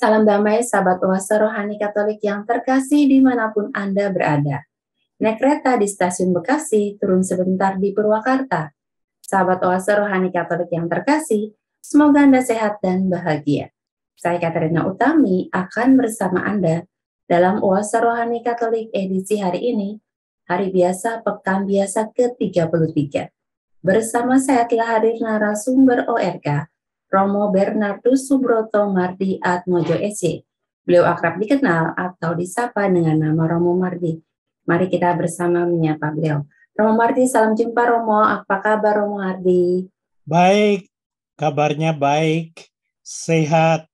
Salam damai sahabat oase rohani Katolik yang terkasih dimanapun Anda berada. Naik kereta di stasiun Bekasi, turun sebentar di Purwakarta. Sahabat oase rohani Katolik yang terkasih, semoga Anda sehat dan bahagia. Saya Katerina Utami akan bersama Anda dalam oase rohani Katolik edisi hari ini, hari biasa Pekan Biasa ke-33. Bersama saya telah hadir narasumber ORK, Romo Bernardus Subroto Mardi Atmojo SC. Beliau akrab dikenal atau disapa dengan nama Romo Mardi. Mari kita bersama menyapa beliau. Romo Mardi, salam jumpa Romo. Apa kabar Romo Mardi? Baik, kabarnya baik, sehat,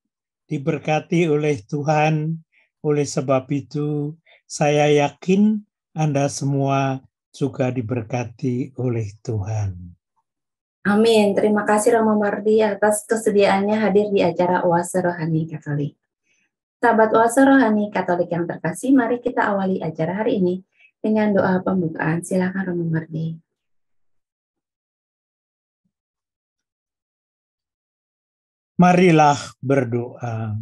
diberkati oleh Tuhan. Oleh sebab itu, saya yakin Anda semua juga diberkati oleh Tuhan. Amin. Terima kasih Romo Mardi atas kesediaannya hadir di acara Oase Rohani Katolik. Sahabat Oase Rohani Katolik yang terkasih, mari kita awali acara hari ini dengan doa pembukaan. Silakan Romo Mardi. Marilah berdoa.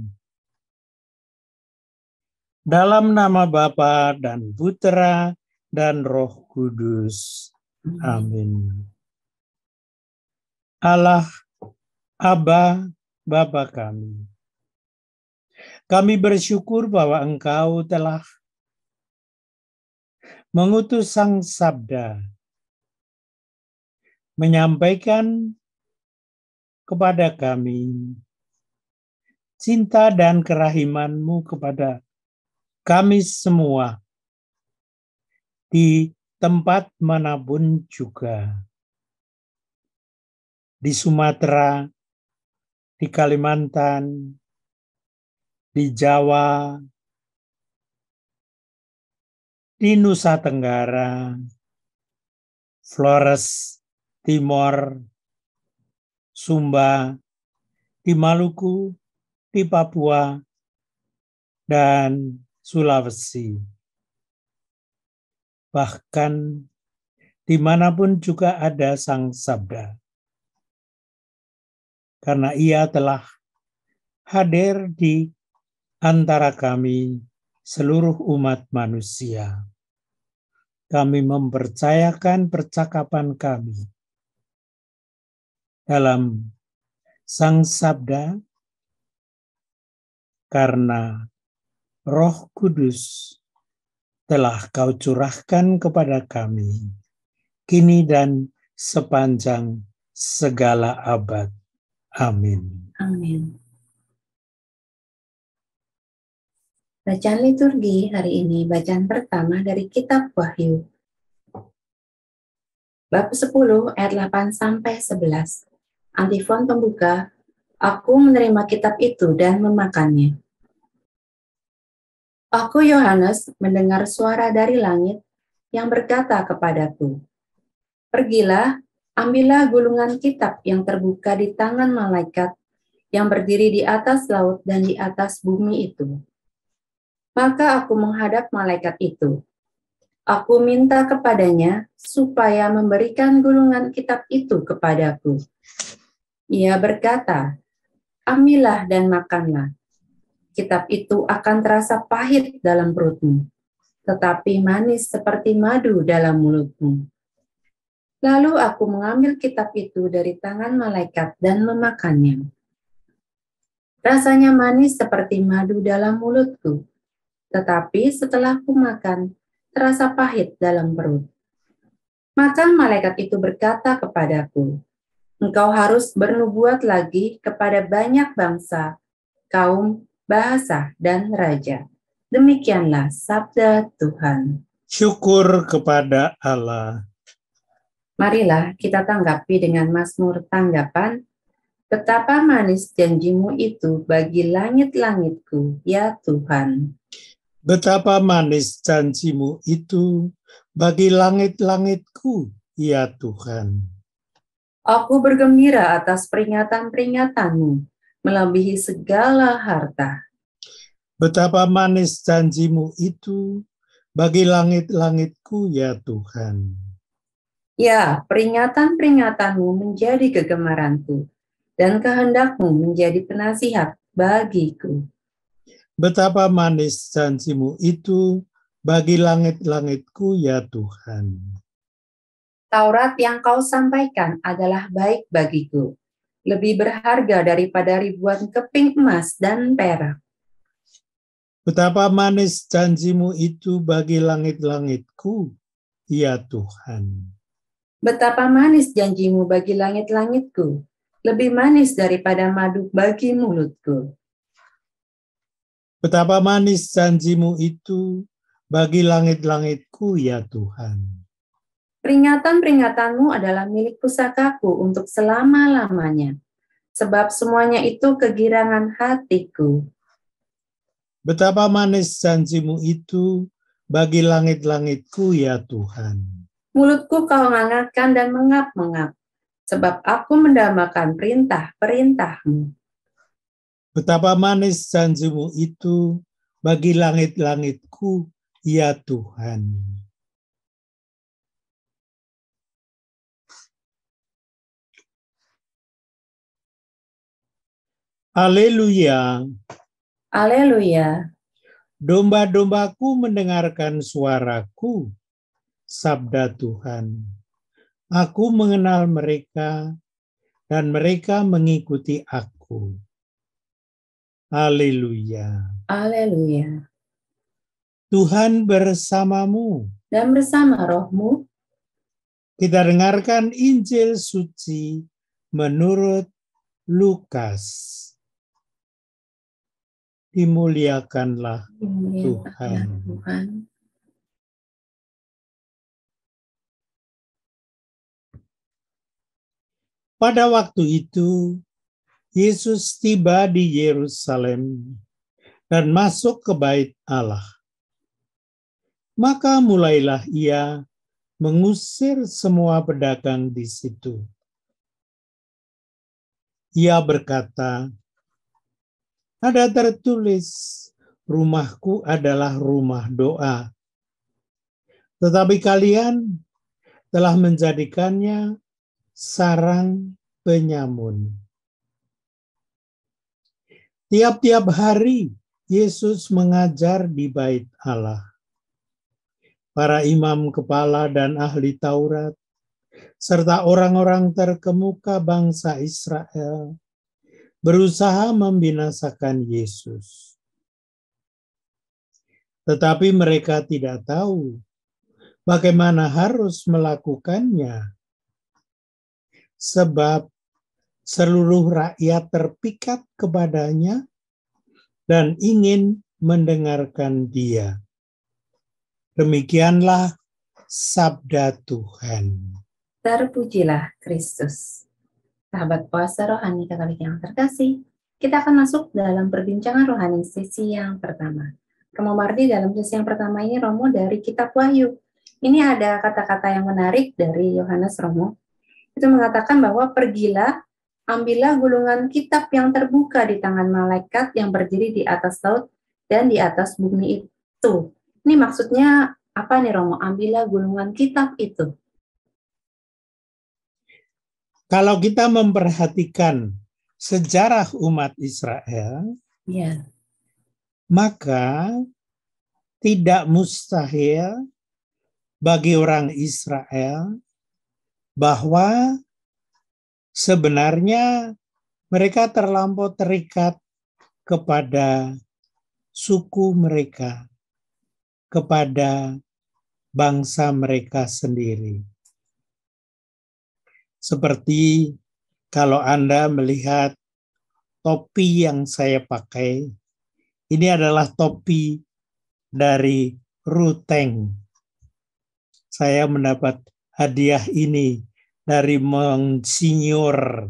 Dalam nama Bapa dan Putera dan Roh Kudus. Amin. Allah, Aba, Bapa kami. Kami bersyukur bahwa Engkau telah mengutus Sang Sabda, menyampaikan kepada kami cinta dan kerahiman-Mu kepada kami semua di tempat manapun juga. Di Sumatera, di Kalimantan, di Jawa, di Nusa Tenggara, Flores Timor, Sumba, di Maluku, di Papua, dan Sulawesi. Bahkan dimanapun juga ada Sang Sabda. Karena Ia telah hadir di antara kami seluruh umat manusia. Kami mempercayakan percakapan kami dalam Sang Sabda karena Roh Kudus telah Kau curahkan kepada kami, kini dan sepanjang segala abad. Amin. Amin. Bacaan liturgi hari ini, bacaan pertama dari Kitab Wahyu. Bab 10 ayat 8 sampai 11. Antifon pembuka, aku menerima kitab itu dan memakannya. Aku Yohanes mendengar suara dari langit yang berkata kepadaku, pergilah, ambillah gulungan kitab yang terbuka di tangan malaikat yang berdiri di atas laut dan di atas bumi itu. Maka aku menghadap malaikat itu. Aku minta kepadanya supaya memberikan gulungan kitab itu kepadaku. Ia berkata, ambillah dan makanlah. Kitab itu akan terasa pahit dalam perutmu, tetapi manis seperti madu dalam mulutmu. Lalu aku mengambil kitab itu dari tangan malaikat dan memakannya. Rasanya manis seperti madu dalam mulutku, tetapi setelah ku makan, terasa pahit dalam perut. Maka malaikat itu berkata kepadaku, engkau harus bernubuat lagi kepada banyak bangsa, kaum, bahasa, dan raja. Demikianlah sabda Tuhan. Syukur kepada Allah. Marilah kita tanggapi dengan Mazmur tanggapan, betapa manis janjimu itu bagi langit-langitku, ya Tuhan. Betapa manis janjimu itu bagi langit-langitku, ya Tuhan. Aku bergembira atas peringatan-peringatanmu, melebihi segala harta. Betapa manis janjimu itu bagi langit-langitku, ya Tuhan. Ya, peringatan-peringatanmu menjadi kegemaranku, dan kehendakmu menjadi penasihat bagiku. Betapa manis janjimu itu bagi langit-langitku, ya Tuhan. Taurat yang kau sampaikan adalah baik bagiku, lebih berharga daripada ribuan keping emas dan perak. Betapa manis janjimu itu bagi langit-langitku, ya Tuhan. Betapa manis janjimu bagi langit-langitku, lebih manis daripada madu bagi mulutku. Betapa manis janjimu itu bagi langit-langitku, ya Tuhan. Peringatan-peringatanmu adalah milik pusakaku untuk selama-lamanya, sebab semuanya itu kegirangan hatiku. Betapa manis janjimu itu bagi langit-langitku, ya Tuhan. Mulutku kau hangatkan dan mengap-mengap, sebab aku mendambakan perintah-perintahmu. Betapa manis janjimu itu bagi langit-langitku, ya Tuhan. Haleluya. Haleluya. Domba-dombaku mendengarkan suaraku, sabda Tuhan. Aku mengenal mereka dan mereka mengikuti aku. Haleluya. Haleluya. Tuhan bersamamu. Dan bersama rohmu, Kita dengarkan Injil suci menurut Lukas. Dimuliakanlah dimuliakanlah Tuhan. Tuhan. Pada waktu itu, Yesus tiba di Yerusalem dan masuk ke bait Allah. Maka mulailah ia mengusir semua pedagang di situ. Ia berkata, ada tertulis, rumahku adalah rumah doa. Tetapi kalian telah menjadikannya sarang penyamun. Tiap-tiap hari Yesus mengajar di bait Allah. Para imam kepala dan ahli Taurat, serta orang-orang terkemuka bangsa Israel, berusaha membinasakan Yesus. Tetapi mereka tidak tahu bagaimana harus melakukannya, sebab seluruh rakyat terpikat kepadanya dan ingin mendengarkan dia. Demikianlah sabda Tuhan. Terpujilah Kristus. Sahabat puasa rohani Katolik yang terkasih, kita akan masuk dalam perbincangan rohani sesi yang pertama. Romo Mardi dalam sesi yang pertama ini Romo dari Kitab Wahyu. Ini ada kata-kata yang menarik dari Yohanes Romo. Itu mengatakan bahwa pergilah, ambillah gulungan kitab yang terbuka di tangan malaikat yang berdiri di atas laut dan di atas bumi itu. Ini maksudnya apa nih Romo? Ambillah gulungan kitab itu. Kalau kita memperhatikan sejarah umat Israel, Ya. maka tidak mustahil bagi orang Israel bahwa sebenarnya mereka terlampau terikat kepada suku mereka, kepada bangsa mereka sendiri. Seperti kalau Anda melihat topi yang saya pakai, ini adalah topi dari Ruteng. Saya mendapat hadiah ini dari Monsinyur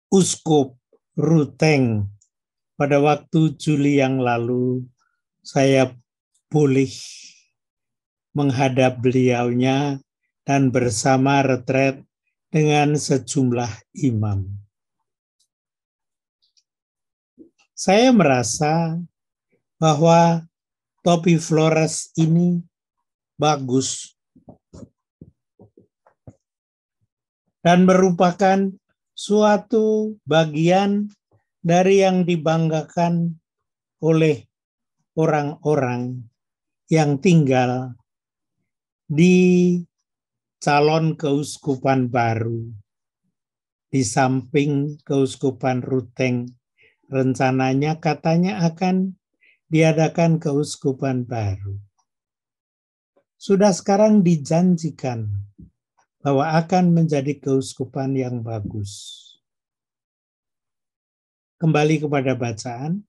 Uskup Ruteng. Pada waktu Juli yang lalu, saya boleh menghadap beliaunya dan bersama retret dengan sejumlah imam. Saya merasa bahwa topi Flores ini bagus dan merupakan suatu bagian dari yang dibanggakan oleh orang-orang yang tinggal di calon keuskupan baru, di samping keuskupan Ruteng. Rencananya katanya akan diadakan keuskupan baru. Sudah sekarang dijanjikan bahwa akan menjadi keuskupan yang bagus. Kembali kepada bacaan,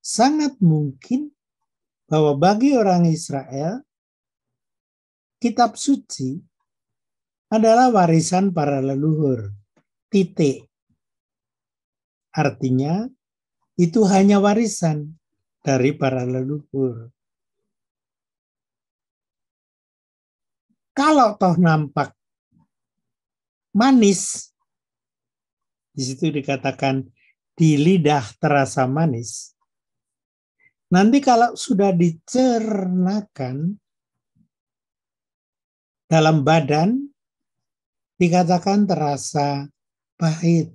sangat mungkin bahwa bagi orang Israel, kitab suci adalah warisan para leluhur. Titik. Artinya, itu hanya warisan dari para leluhur. Kalau toh nampak manis, di situ dikatakan di lidah terasa manis. Nanti kalau sudah dicernakan dalam badan, dikatakan terasa pahit.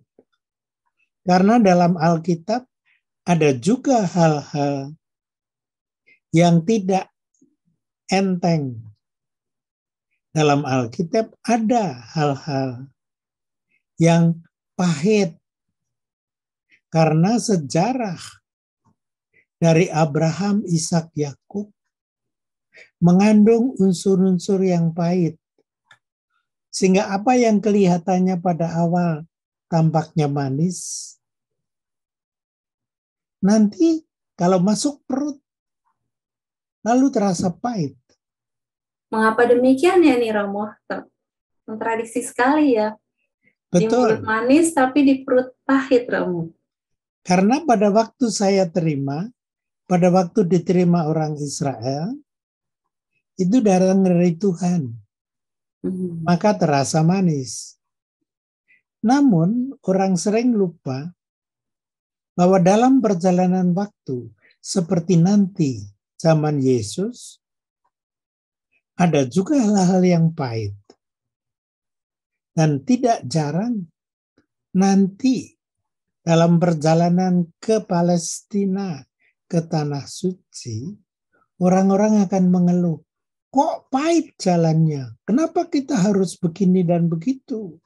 Karena dalam Alkitab ada juga hal-hal yang tidak enteng. Dalam Alkitab ada hal-hal yang pahit. Karena sejarah dari Abraham, Ishak, Yakub mengandung unsur-unsur yang pahit. Sehingga apa yang kelihatannya pada awal tampaknya manis, nanti kalau masuk perut, lalu terasa pahit. Mengapa demikian ya nih Romo? Kontradiksi sekali ya. Di mulut Betul. manis tapi di perut pahit, Romo. Karena pada waktu saya terima, pada waktu diterima orang Israel, itu dari Tuhan. Maka terasa manis. Namun orang sering lupa bahwa dalam perjalanan waktu, seperti nanti zaman Yesus, ada juga hal-hal yang pahit. Dan tidak jarang nanti dalam perjalanan ke Palestina, ke Tanah Suci, orang-orang akan mengeluh, kok pahit jalannya? Kenapa kita harus begini dan begitu?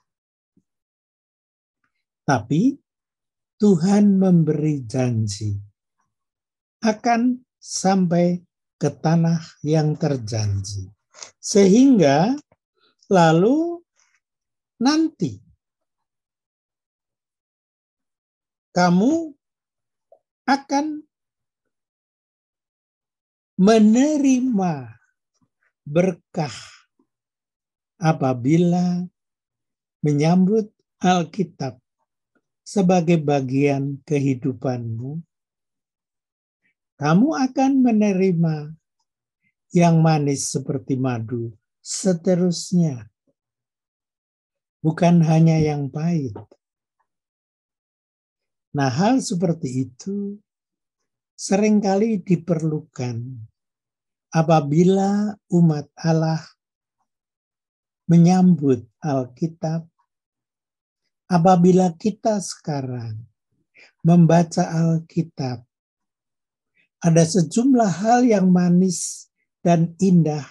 Tapi Tuhan memberi janji akan sampai ke tanah yang terjanji. Sehingga lalu nanti kamu akan menerima berkah apabila menyambut Alkitab sebagai bagian kehidupanmu. Kamu akan menerima yang manis seperti madu seterusnya. Bukan hanya yang pahit. Nah, hal seperti itu seringkali diperlukan apabila umat Allah menyambut Alkitab, apabila kita sekarang membaca Alkitab, ada sejumlah hal yang manis dan indah,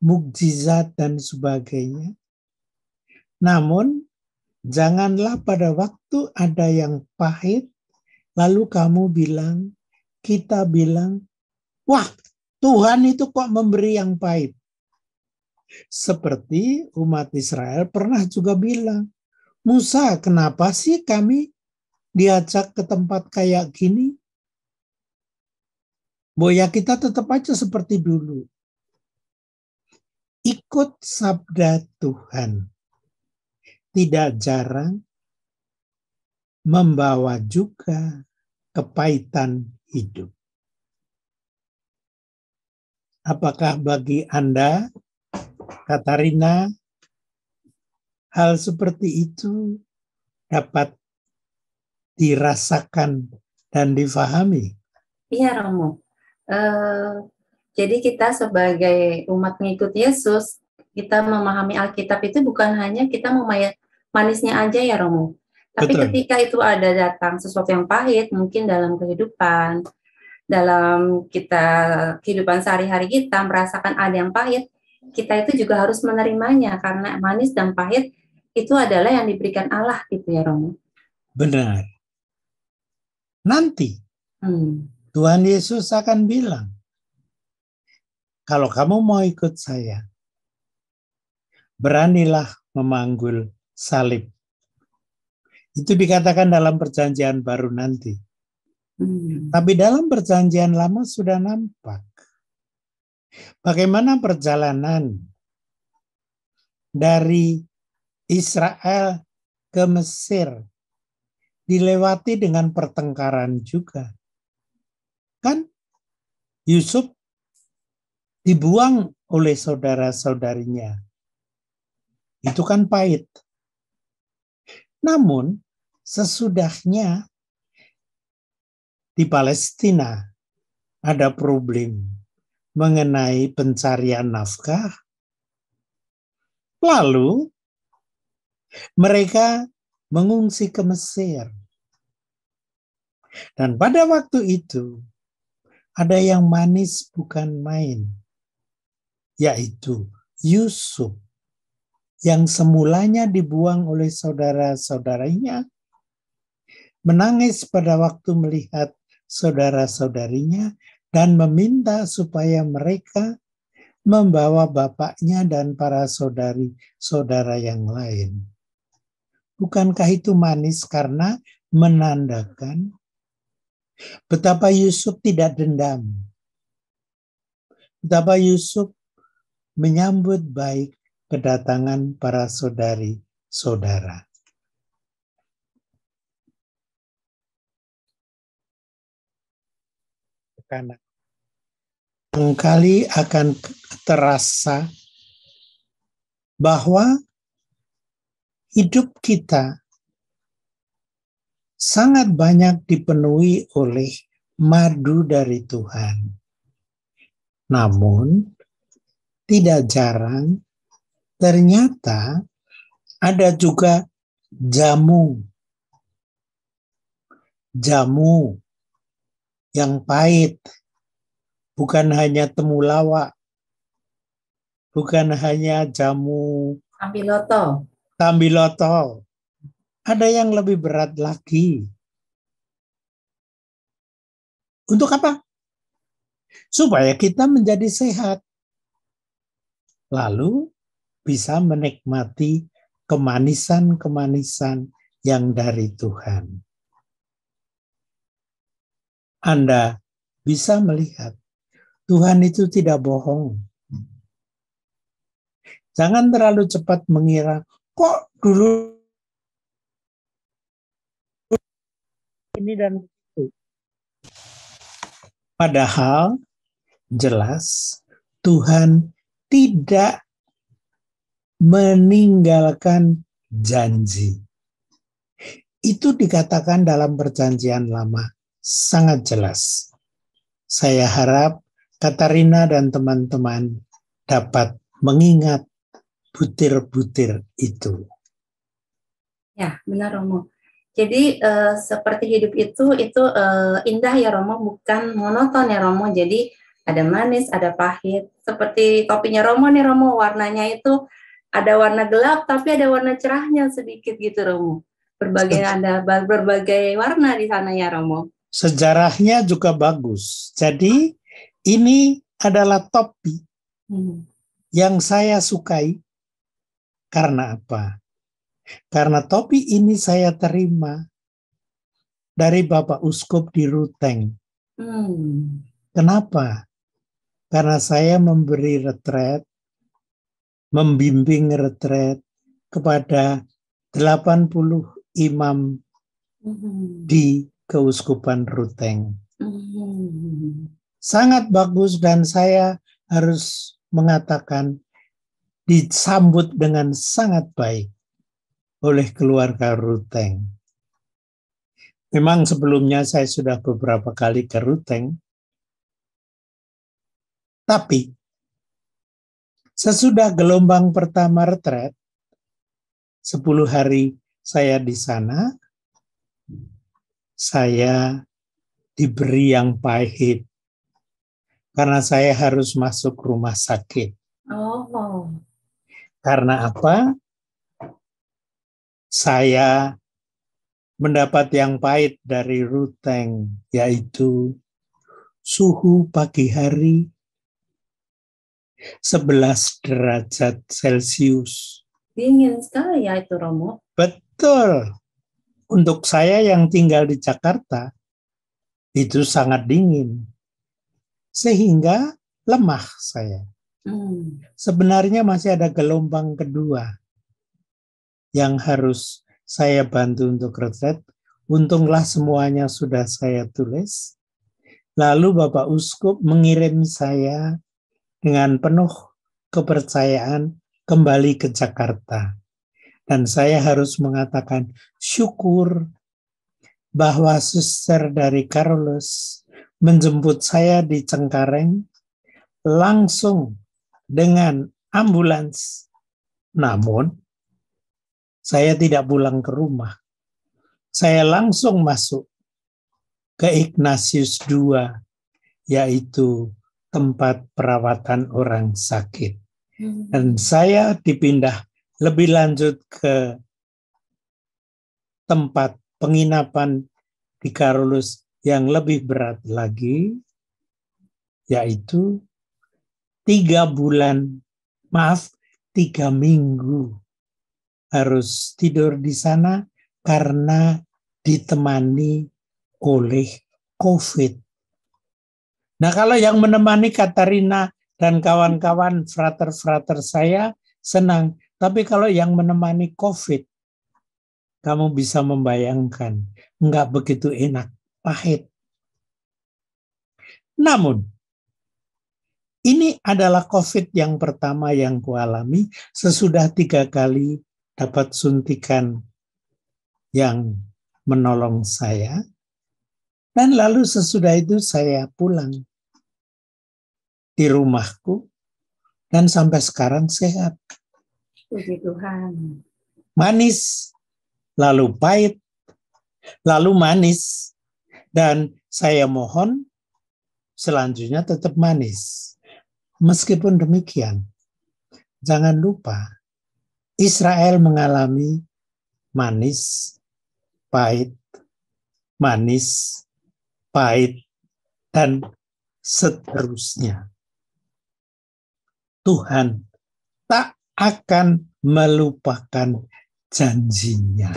mukjizat dan sebagainya. Namun, janganlah pada waktu ada yang pahit, lalu kita bilang, wah, Tuhan itu kok memberi yang pahit. Seperti umat Israel pernah juga bilang, Musa, kenapa sih kami diajak ke tempat kayak gini? Boya kita tetap aja seperti dulu. Ikut sabda Tuhan. Tidak jarang membawa juga kepahitan hidup. Apakah bagi Anda, Katarina, hal seperti itu dapat dirasakan dan difahami? Iya, Romo. Jadi kita sebagai umat pengikut Yesus, kita memahami Alkitab itu bukan hanya kita mau manisnya aja ya Romo, Tapi Betul. ketika itu ada datang sesuatu yang pahit, mungkin dalam kehidupan, dalam kehidupan sehari-hari kita merasakan ada yang pahit, kita itu juga harus menerimanya karena manis dan pahit itu adalah yang diberikan Allah gitu ya Romo. Benar. Nanti Tuhan Yesus akan bilang, kalau kamu mau ikut saya, beranilah memanggul salib. Itu dikatakan dalam perjanjian baru nanti. Tapi dalam perjanjian lama sudah nampak bagaimana perjalanan dari Israel ke Mesir dilewati dengan pertengkaran juga. Kan Yusuf dibuang oleh saudara-saudarinya. Itu kan pahit. Namun sesudahnya di Palestina ada problem mengenai pencarian nafkah. Lalu mereka mengungsi ke Mesir. Dan pada waktu itu ada yang manis bukan main, yaitu Yusuf yang semulanya dibuang oleh saudara-saudarinya, menangis pada waktu melihat saudara-saudarinya dan meminta supaya mereka membawa bapaknya dan para saudari-saudara yang lain. Bukankah itu manis karena menandakan betapa Yusuf tidak dendam, betapa Yusuf menyambut baik kedatangan para saudari-saudara. Karena barangkali akan terasa bahwa hidup kita sangat banyak dipenuhi oleh madu dari Tuhan. Namun, tidak jarang ternyata ada juga jamu yang pahit, bukan hanya temulawak, bukan hanya jamu tambiloto. Ada yang lebih berat lagi. Untuk apa? Supaya kita menjadi sehat. Lalu bisa menikmati kemanisan-kemanisan yang dari Tuhan. Anda bisa melihat Tuhan itu tidak bohong. Jangan terlalu cepat mengira, kok dulu ini dan itu. Padahal jelas Tuhan tidak meninggalkan janji. Itu dikatakan dalam perjanjian lama, sangat jelas. Saya harap Katarina dan teman-teman dapat mengingat butir-butir itu. Ya, benar Romo. Jadi seperti hidup itu indah ya Romo, bukan monoton ya Romo. Jadi ada manis, ada pahit. Seperti kopinya Romo nih Romo, warnanya itu ada warna gelap tapi ada warna cerahnya sedikit gitu Romo. Ada berbagai warna di sana ya Romo. Sejarahnya juga bagus. Jadi ini adalah topi yang saya sukai. Karena apa? Karena topi ini saya terima dari Bapak Uskup di Ruteng. Kenapa? Karena saya memberi retret, membimbing retret kepada 80 imam di Keuskupan Ruteng. Sangat bagus dan saya harus mengatakan disambut dengan sangat baik oleh keluarga Ruteng. Memang sebelumnya saya sudah beberapa kali ke Ruteng, tapi sesudah gelombang pertama retret, 10 hari saya di sana, saya diberi yang pahit karena saya harus masuk rumah sakit. Oh. Karena apa? Saya mendapat yang pahit dari Ruteng, yaitu suhu pagi hari 11 derajat Celcius. Dingin sekali ya itu, Romo. Betul. Untuk saya yang tinggal di Jakarta, itu sangat dingin. Sehingga lemah saya. Sebenarnya masih ada gelombang kedua yang harus saya bantu untuk retret. Untunglah semuanya sudah saya tulis. Lalu Bapak Uskup mengirim saya dengan penuh kepercayaan kembali ke Jakarta. Dan saya harus mengatakan syukur bahwa suster dari Carolus menjemput saya di Cengkareng langsung dengan ambulans. Namun, saya tidak pulang ke rumah. Saya langsung masuk ke Ignatius II, yaitu tempat perawatan orang sakit. Dan saya dipindah lebih lanjut ke tempat penginapan di Carolus yang lebih berat lagi, yaitu 3 minggu harus tidur di sana karena ditemani oleh COVID. Nah, kalau yang menemani Katarina dan kawan-kawan frater-frater saya senang. Tapi kalau yang menemani COVID, kamu bisa membayangkan, enggak begitu enak, pahit. Namun, ini adalah COVID yang pertama yang kualami sesudah 3 kali dapat suntikan yang menolong saya. Dan lalu sesudah itu saya pulang di rumahku dan sampai sekarang sehat. Puji Tuhan. Manis, lalu pahit, lalu manis. Dan saya mohon selanjutnya tetap manis. Meskipun demikian, jangan lupa Israel mengalami manis, pahit, manis, pahit, dan seterusnya. Tuhan tak akan melupakan janjinya.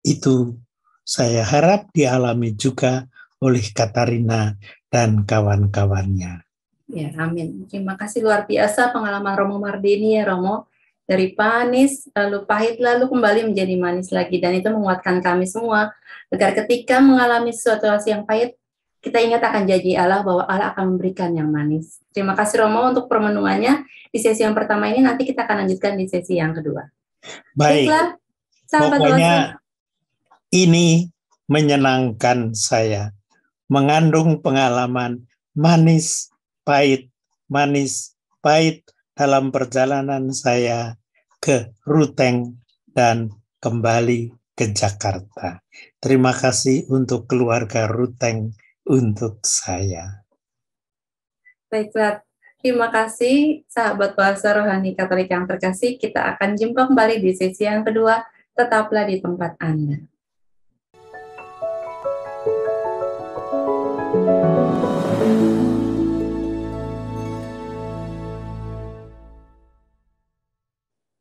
Itu saya harap dialami juga oleh Katarina dan kawan-kawannya. Ya, amin. Terima kasih luar biasa pengalaman Romo Mardini ya, Romo. Dari manis, lalu pahit, lalu kembali menjadi manis lagi. Dan itu menguatkan kami semua, agar ketika mengalami sesuatu yang pahit, kita ingat akan janji Allah bahwa Allah akan memberikan yang manis. Terima kasih Romo untuk permenungannya di sesi yang pertama ini. Nanti kita akan lanjutkan di sesi yang kedua. Baik, baiklah, sahabat pokoknya Wasa. Ini menyenangkan saya. Mengandung pengalaman manis, pahit dalam perjalanan saya ke Ruteng dan kembali ke Jakarta. Terima kasih untuk keluarga Ruteng untuk saya. Baiklah, terima kasih sahabat Wasa Rohani Katolik yang terkasih. Kita akan jumpa kembali di sesi yang kedua. Tetaplah di tempat Anda.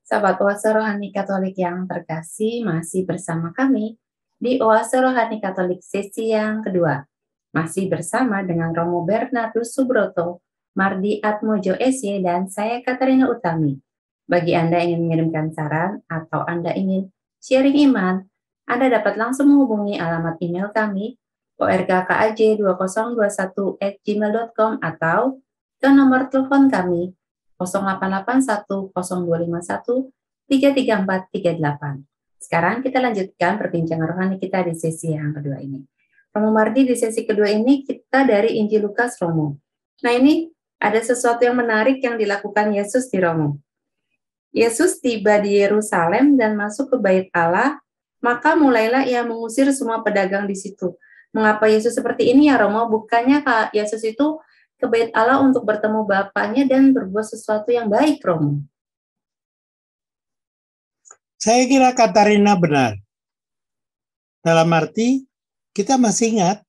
Sahabat Oase Rohani Katolik yang terkasih, masih bersama kami di Oase Rohani Katolik sesi yang kedua. Masih bersama dengan Romo Bernardus Subroto, Mardi Atmojo SY, dan saya Katarina Utami. Bagi Anda yang ingin mengirimkan saran atau Anda ingin sharing iman, Anda dapat langsung menghubungi alamat email kami orkaj2021@gmail.com atau ke nomor telepon kami 0810-251-33438. Sekarang kita lanjutkan perbincangan rohani kita di sesi yang kedua ini. Romo Mardi, di sesi kedua ini kita dari Injil Lukas, Romo. Nah, ini ada sesuatu yang menarik yang dilakukan Yesus di Romo. Yesus tiba di Yerusalem dan masuk ke Bait Allah Maka mulailah ia mengusir semua pedagang di situ. Mengapa Yesus seperti ini ya Romo? Bukannya Yesus itu ke bait Allah untuk bertemu Bapaknya dan berbuat sesuatu yang baik, Romo? Saya kira Katarina benar. Dalam arti, kita masih ingat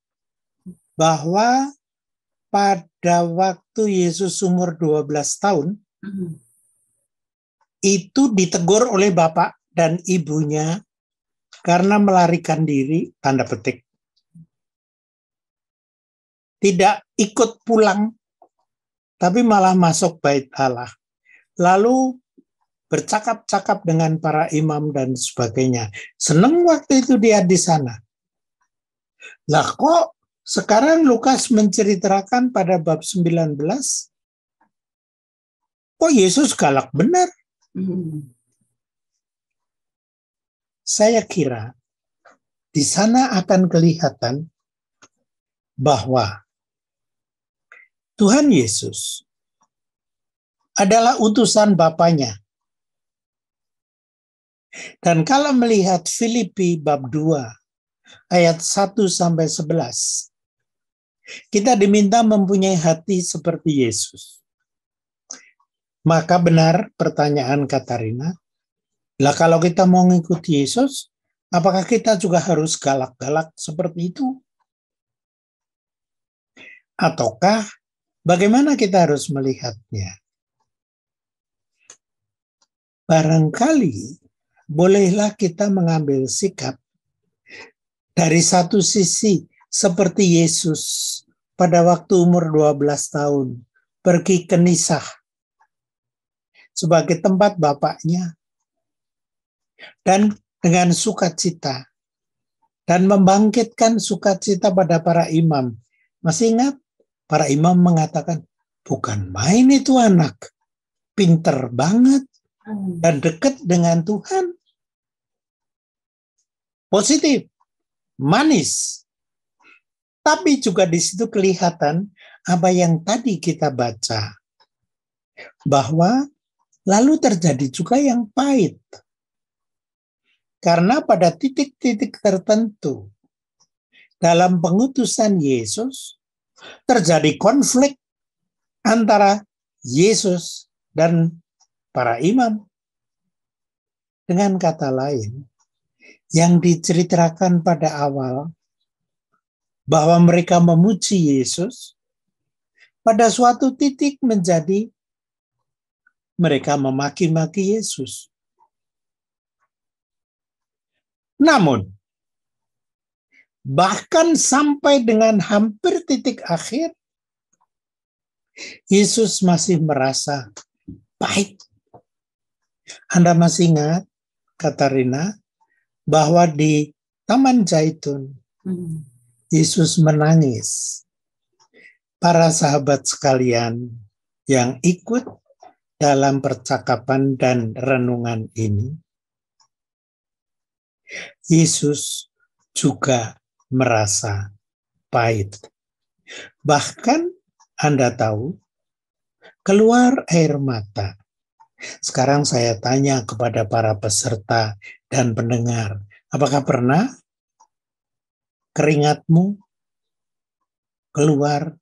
bahwa pada waktu Yesus umur 12 tahun, itu ditegur oleh bapak dan ibunya karena melarikan diri, tanda petik. Tidak ikut pulang, tapi malah masuk bait Allah. Lalu bercakap-cakap dengan para imam dan sebagainya. Senang waktu itu dia di sana. Lah kok sekarang Lukas menceritakan pada bab 19, kok Yesus galak benar? Saya kira di sana akan kelihatan bahwa Tuhan Yesus adalah utusan Bapaknya. Dan kalau melihat Filipi bab 2 ayat 1-11, kita diminta mempunyai hati seperti Yesus. Maka benar pertanyaan Katarina, lah kalau kita mau ngikuti Yesus, apakah kita juga harus galak-galak seperti itu? Ataukah bagaimana kita harus melihatnya? Barangkali bolehlah kita mengambil sikap dari satu sisi seperti Yesus pada waktu umur 12 tahun pergi ke Nisah sebagai tempat bapaknya dan dengan sukacita dan membangkitkan sukacita pada para imam. Masih ingat? Para imam mengatakan, bukan main itu anak, pinter banget dan dekat dengan Tuhan. Positif, manis. Tapi juga di situ kelihatan apa yang tadi kita baca. Bahwa lalu terjadi juga yang pahit. Karena pada titik-titik tertentu dalam pengutusan Yesus terjadi konflik antara Yesus dan para imam. Dengan kata lain, yang diceritakan pada awal bahwa mereka memuji Yesus, pada suatu titik menjadi mereka memaki-maki Yesus. Namun, bahkan sampai dengan hampir titik akhir, Yesus masih merasa pahit. Anda masih ingat, Katarina, bahwa di Taman Zaitun, Yesus menangis. Para sahabat sekalian yang ikut dalam percakapan dan renungan ini, Yesus juga merasa pahit. Bahkan Anda tahu, keluar air mata. Sekarang saya tanya kepada para peserta dan pendengar, apakah pernah keringatmu keluar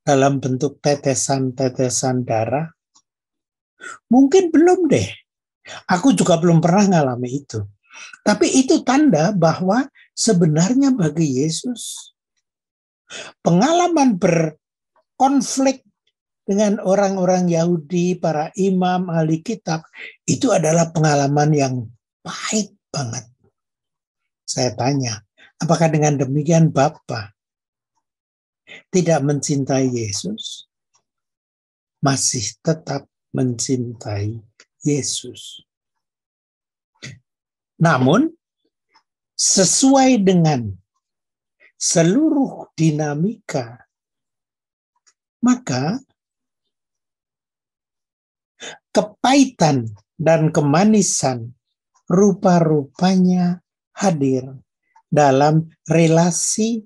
dalam bentuk tetesan-tetesan darah? Mungkin belum deh. Aku juga belum pernah ngalami itu. Tapi itu tanda bahwa sebenarnya bagi Yesus, pengalaman berkonflik dengan orang-orang Yahudi, para imam, ahli kitab, itu adalah pengalaman yang pahit banget. Saya tanya, apakah dengan demikian Bapa tidak mencintai Yesus? Masih tetap mencintai Yesus. Namun, sesuai dengan seluruh dinamika, maka kepahitan dan kemanisan rupa-rupanya hadir dalam relasi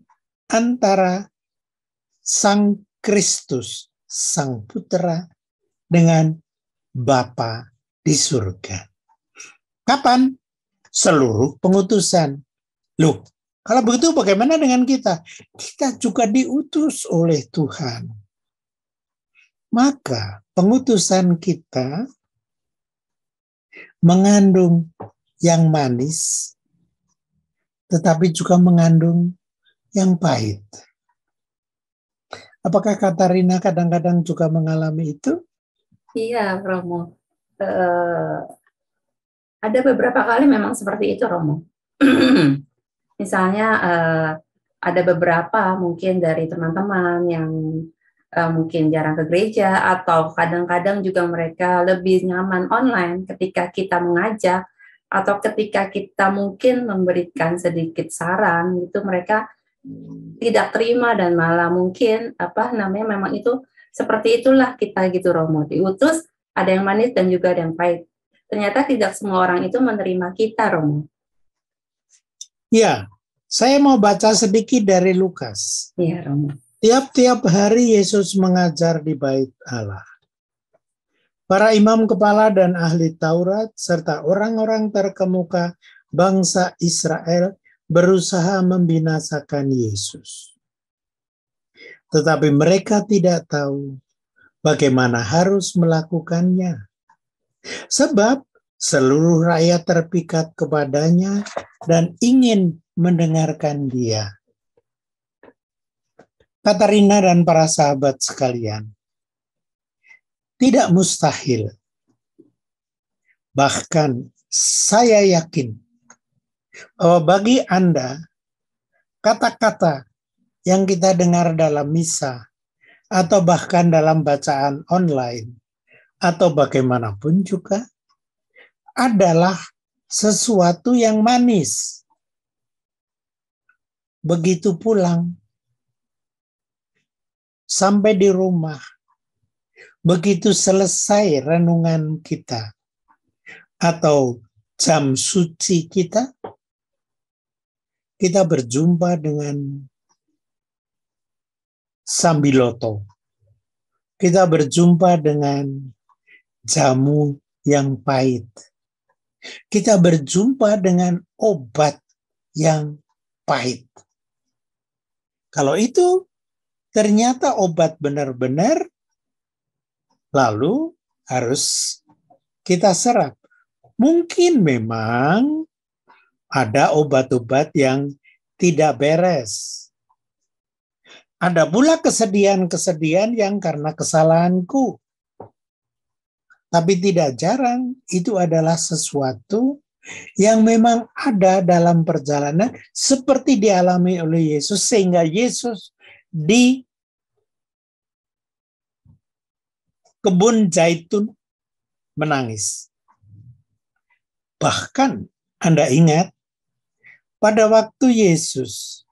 antara Sang Kristus, Sang Putra, dengan Bapa di surga. Kapan? seluruh pengutusan. Loh, kalau begitu bagaimana dengan kita? Kita juga diutus oleh Tuhan. Maka pengutusan kita mengandung yang manis, tetapi juga mengandung yang pahit. Apakah Katarina kadang-kadang juga mengalami itu? Iya, Romo. Ada beberapa kali memang seperti itu, Romo. Misalnya ada beberapa mungkin dari teman-teman yang mungkin jarang ke gereja, atau kadang-kadang juga mereka lebih nyaman online ketika kita mengajak, atau ketika kita mungkin memberikan sedikit saran, itu mereka tidak terima dan malah mungkin memang itu seperti itulah kita gitu, Romo. Diutus ada yang manis dan juga ada yang pahit. Ternyata tidak semua orang itu menerima kita, Romo. Ya, saya mau baca sedikit dari Lukas. Iya, Romo. Tiap-tiap hari Yesus mengajar di bait Allah. Para imam kepala dan ahli Taurat serta orang-orang terkemuka bangsa Israel berusaha membinasakan Yesus. Tetapi mereka tidak tahu bagaimana harus melakukannya. Sebab seluruh rakyat terpikat kepadanya dan ingin mendengarkan dia. Katarina dan para sahabat sekalian, tidak mustahil. Bahkan saya yakin bahwa bagi Anda, kata-kata yang kita dengar dalam misa atau bahkan dalam bacaan online atau bagaimanapun juga adalah sesuatu yang manis. Begitu pulang, sampai di rumah, begitu selesai renungan kita atau jam suci kita berjumpa dengan sambiloto. Kita berjumpa dengan jamu yang pahit. Kita berjumpa dengan obat yang pahit. Kalau itu ternyata obat benar-benar, lalu harus kita serap. Mungkin memang ada obat-obat yang tidak beres. Ada pula kesedihan-kesedihan yang karena kesalahanku. Tapi tidak jarang itu adalah sesuatu yang memang ada dalam perjalanan seperti dialami oleh Yesus, sehingga Yesus di kebun zaitun menangis. Bahkan Anda ingat pada waktu Yesus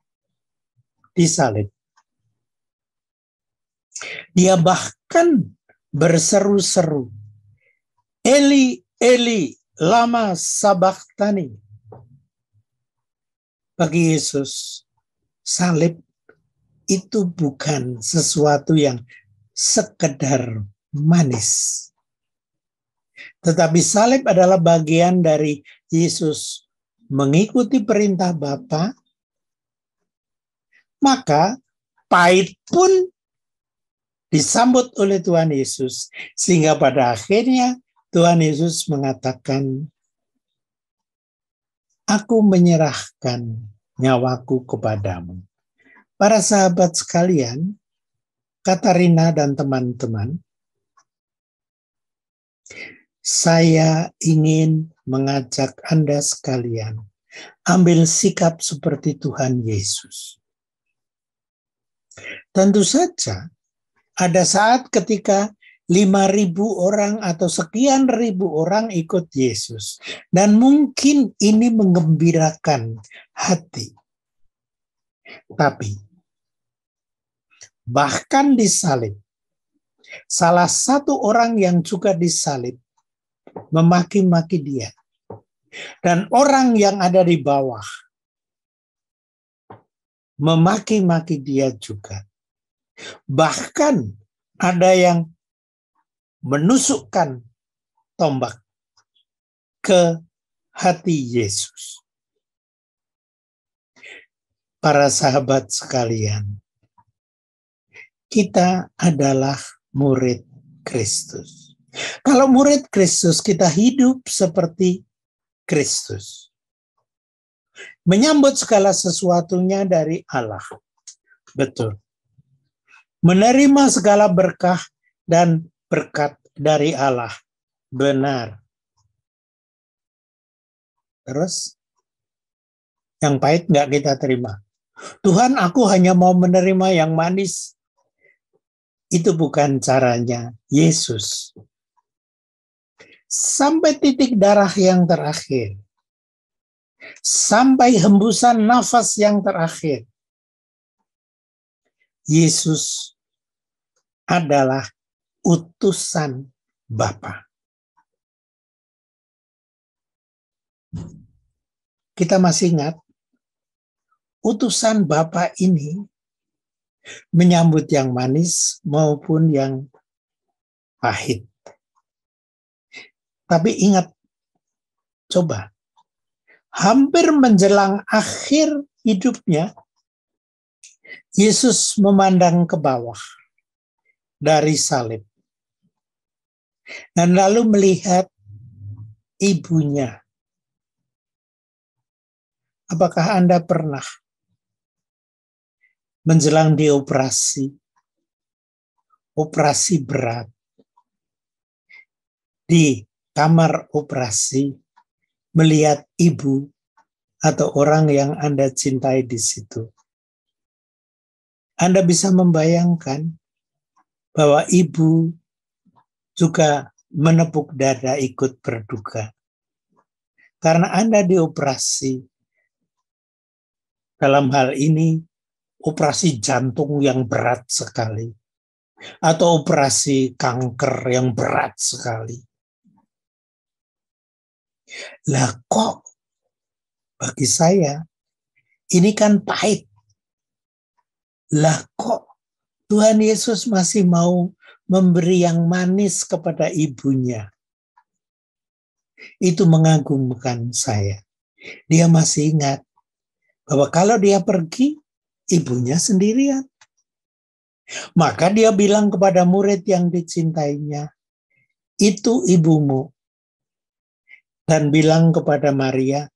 disalib, dia bahkan berseru-seru, Eli, Eli, lama sabachthani. Bagi Yesus, salib itu bukan sesuatu yang sekedar manis. Tetapi salib adalah bagian dari Yesus mengikuti perintah Bapa, maka pahit pun disambut oleh Tuhan Yesus. Sehingga pada akhirnya Tuhan Yesus mengatakan, aku menyerahkan nyawaku kepadamu. Para sahabat sekalian, Katarina dan teman-teman, saya ingin mengajak Anda sekalian ambil sikap seperti Tuhan Yesus. Tentu saja ada saat ketika 5.000 orang atau sekian ribu orang ikut Yesus. Dan mungkin ini menggembirakan hati. Tapi bahkan disalib, salah satu orang yang juga disalib memaki-maki dia. Dan orang yang ada di bawah memaki-maki dia juga. Bahkan ada yang menusukkan tombak ke hati Yesus. Para sahabat sekalian, kita adalah murid Kristus. Kalau murid Kristus, kita hidup seperti Kristus. Menyambut segala sesuatunya dari Allah. Betul. Menerima segala berkah dan berkat dari Allah. Benar. Terus, yang pahit nggak kita terima. Tuhan, aku hanya mau menerima yang manis. Itu bukan caranya Yesus. Sampai titik darah yang terakhir. Sampai hembusan nafas yang terakhir. Yesus adalah utusan Bapa. Kita masih ingat, utusan Bapa ini menyambut yang manis maupun yang pahit. Tapi ingat, coba, hampir menjelang akhir hidupnya, Yesus memandang ke bawah dari salib. Dan lalu melihat ibunya. Apakah Anda pernah menjelang dioperasi, operasi berat, di kamar operasi, melihat ibu atau orang yang Anda cintai di situ? Anda bisa membayangkan bahwa ibu juga menepuk dada ikut berduka. Karena Anda dioperasi, dalam hal ini operasi jantung yang berat sekali, atau operasi kanker yang berat sekali. Lah kok bagi saya ini kan pahit. Lah kok Tuhan Yesus masih mau memberi yang manis kepada ibunya. Itu mengagumkan saya. Dia masih ingat bahwa kalau dia pergi, ibunya sendirian. Maka dia bilang kepada murid yang dicintainya, itu ibumu. Dan bilang kepada Maria,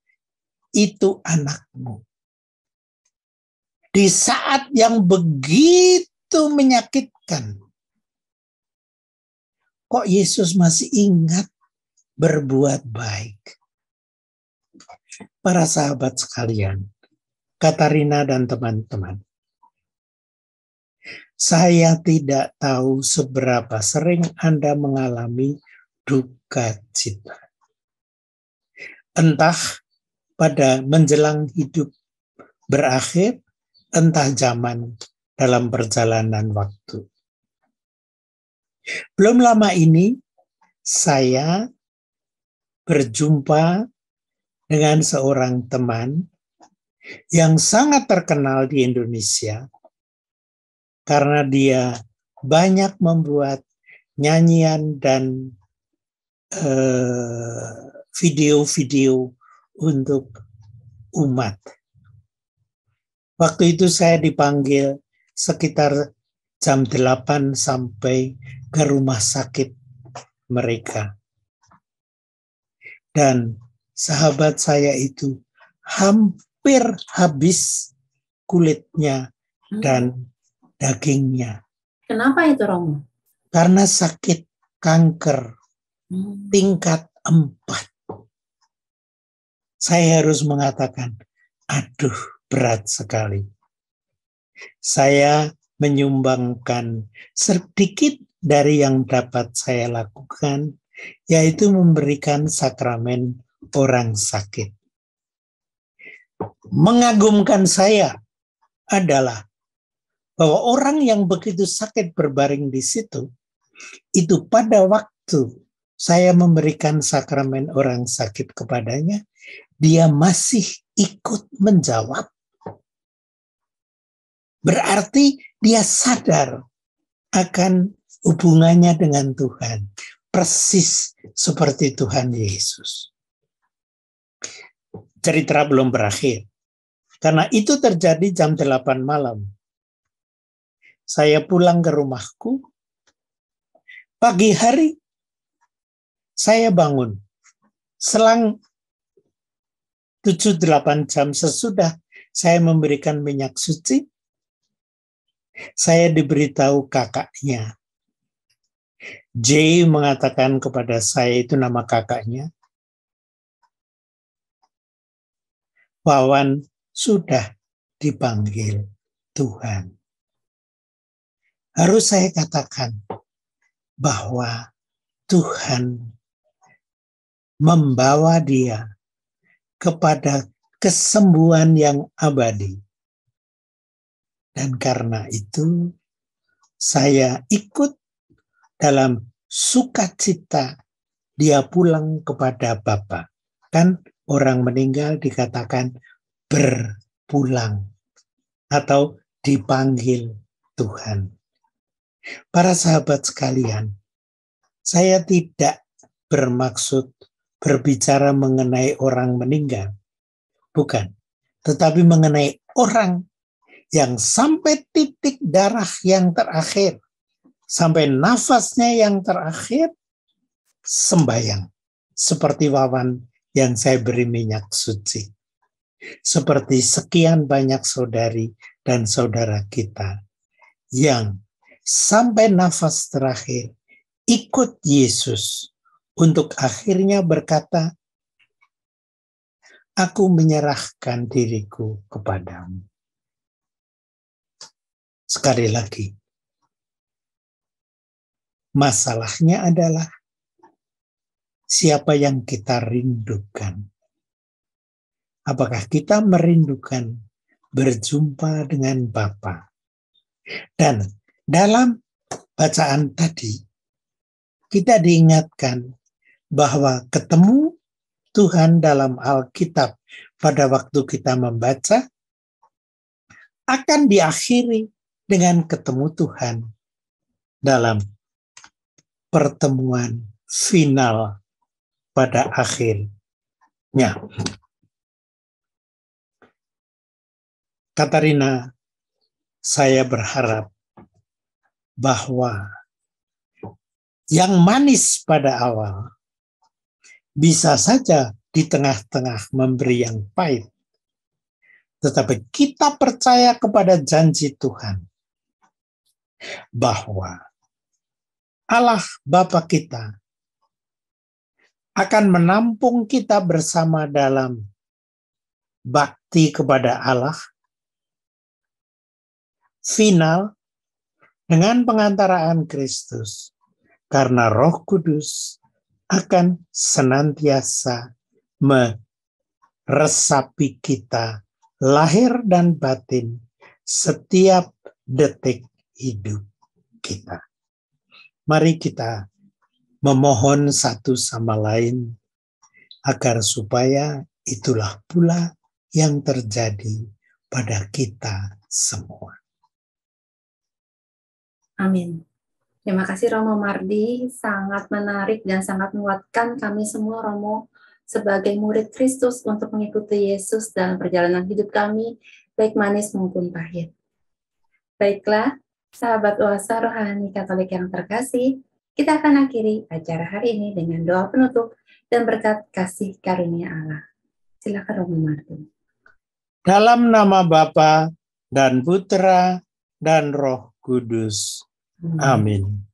itu anakmu. Di saat yang begitu menyakitkan, kok Yesus masih ingat berbuat baik? Para sahabat sekalian, Katarina dan teman-teman, saya tidak tahu seberapa sering Anda mengalami duka cita. Entah pada menjelang hidup berakhir, entah zaman dalam perjalanan waktu. Belum lama ini, saya berjumpa dengan seorang teman yang sangat terkenal di Indonesia karena dia banyak membuat nyanyian dan video-video untuk umat. Waktu itu saya dipanggil sekitar jam 8 sampai ke rumah sakit mereka. Dan sahabat saya itu hampir habis kulitnya dan dagingnya. Kenapa itu, Romo? Karena sakit kanker tingkat 4. Saya harus mengatakan, aduh, berat sekali. Saya menyumbangkan sedikit dari yang dapat saya lakukan, yaitu memberikan sakramen orang sakit. Mengagumkan saya adalah bahwa orang yang begitu sakit berbaring di situ, itu pada waktu saya memberikan sakramen orang sakit kepadanya, dia masih ikut menjawab. Berarti dia sadar akan hubungannya dengan Tuhan. Persis seperti Tuhan Yesus. cerita belum berakhir. Karena itu terjadi jam 8 malam. Saya pulang ke rumahku. Pagi hari saya bangun. Selang 7-8 jam sesudah saya memberikan minyak suci, saya diberitahu kakaknya. J mengatakan kepada saya, itu nama kakaknya, Wawan sudah dipanggil Tuhan. Harus saya katakan bahwa Tuhan membawa dia kepada kesembuhan yang abadi. Dan karena itu saya ikut dalam sukacita dia pulang kepada Bapa. Kan orang meninggal dikatakan berpulang atau dipanggil Tuhan. Para sahabat sekalian, saya tidak bermaksud berbicara mengenai orang meninggal. Bukan. Tetapi mengenai orang yang sampai titik darah yang terakhir, sampai nafasnya yang terakhir, sembahyang. Seperti Wawan yang saya beri minyak suci. Seperti sekian banyak saudari dan saudara kita yang sampai nafas terakhir ikut Yesus untuk akhirnya berkata, aku menyerahkan diriku kepadamu. Sekali lagi, masalahnya adalah siapa yang kita rindukan. Apakah kita merindukan berjumpa dengan Bapa? Dan dalam bacaan tadi, kita diingatkan bahwa ketemu Tuhan dalam Alkitab pada waktu kita membaca akan diakhiri dengan ketemu Tuhan dalam pertemuan final pada akhirnya. Katarina, saya berharap bahwa yang manis pada awal bisa saja di tengah-tengah memberi yang pahit. Tetapi kita percaya kepada janji Tuhan bahwa Allah Bapa kita akan menampung kita bersama dalam bakti kepada Allah final dengan pengantaraan Kristus, karena Roh Kudus akan senantiasa meresapi kita lahir dan batin setiap detik hidup kita. Mari kita memohon satu sama lain agar supaya itulah pula yang terjadi pada kita semua. Amin. Terima kasih Romo Mardi, sangat menarik dan sangat menguatkan kami semua Romo sebagai murid Kristus untuk mengikuti Yesus dalam perjalanan hidup kami, baik manis maupun pahit. Baiklah, sahabat Oasa Rohani Katolik yang terkasih, kita akan akhiri acara hari ini dengan doa penutup dan berkat kasih karunia Allah. Silakan Romo Mardi. Dalam nama Bapa dan Putra dan Roh Kudus. Amin.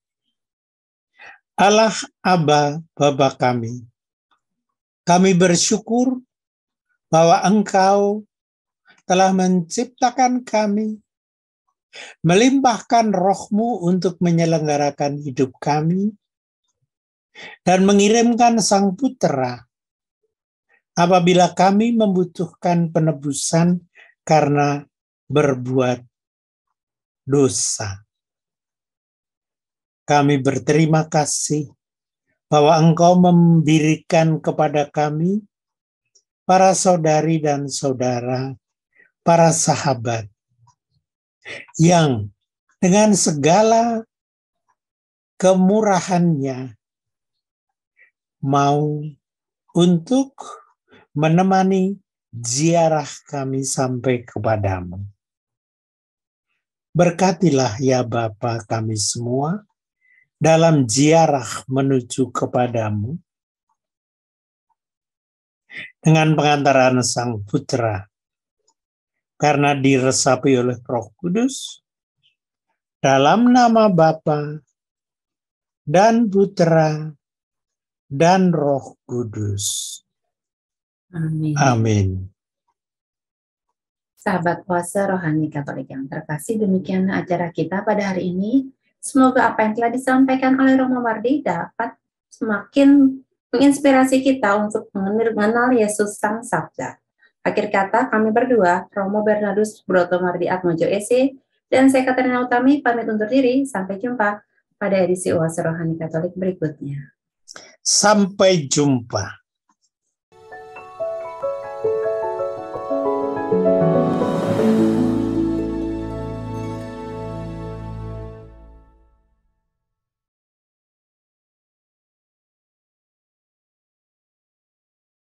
Allah Aba Bapa kami bersyukur bahwa Engkau telah menciptakan kami, melimpahkan Roh-Mu untuk menyelenggarakan hidup kami, dan mengirimkan Sang Putra apabila kami membutuhkan penebusan karena berbuat dosa. Kami berterima kasih bahwa Engkau memberikan kepada kami, para saudari dan saudara, para sahabat, yang dengan segala kemurahannya mau untuk menemani ziarah kami sampai kepadamu. Berkatilah ya Bapa kami semua dalam ziarah menuju kepadamu dengan pengantaran Sang Putra, karena diresapi oleh Roh Kudus, dalam nama Bapa dan Putra dan Roh Kudus. Amin. Amin. Sahabat puasa rohani Katolik yang terkasih, demikian acara kita pada hari ini. Semoga apa yang telah disampaikan oleh Romo Mardi dapat semakin menginspirasi kita untuk mengenal Yesus Sang Sabda. Akhir kata, kami berdua, Romo Bernardus Broto Mardi Atmojo SC, dan saya Katerina Utami, pamit undur diri. Sampai jumpa pada edisi Oase Rohani Katolik berikutnya. Sampai jumpa.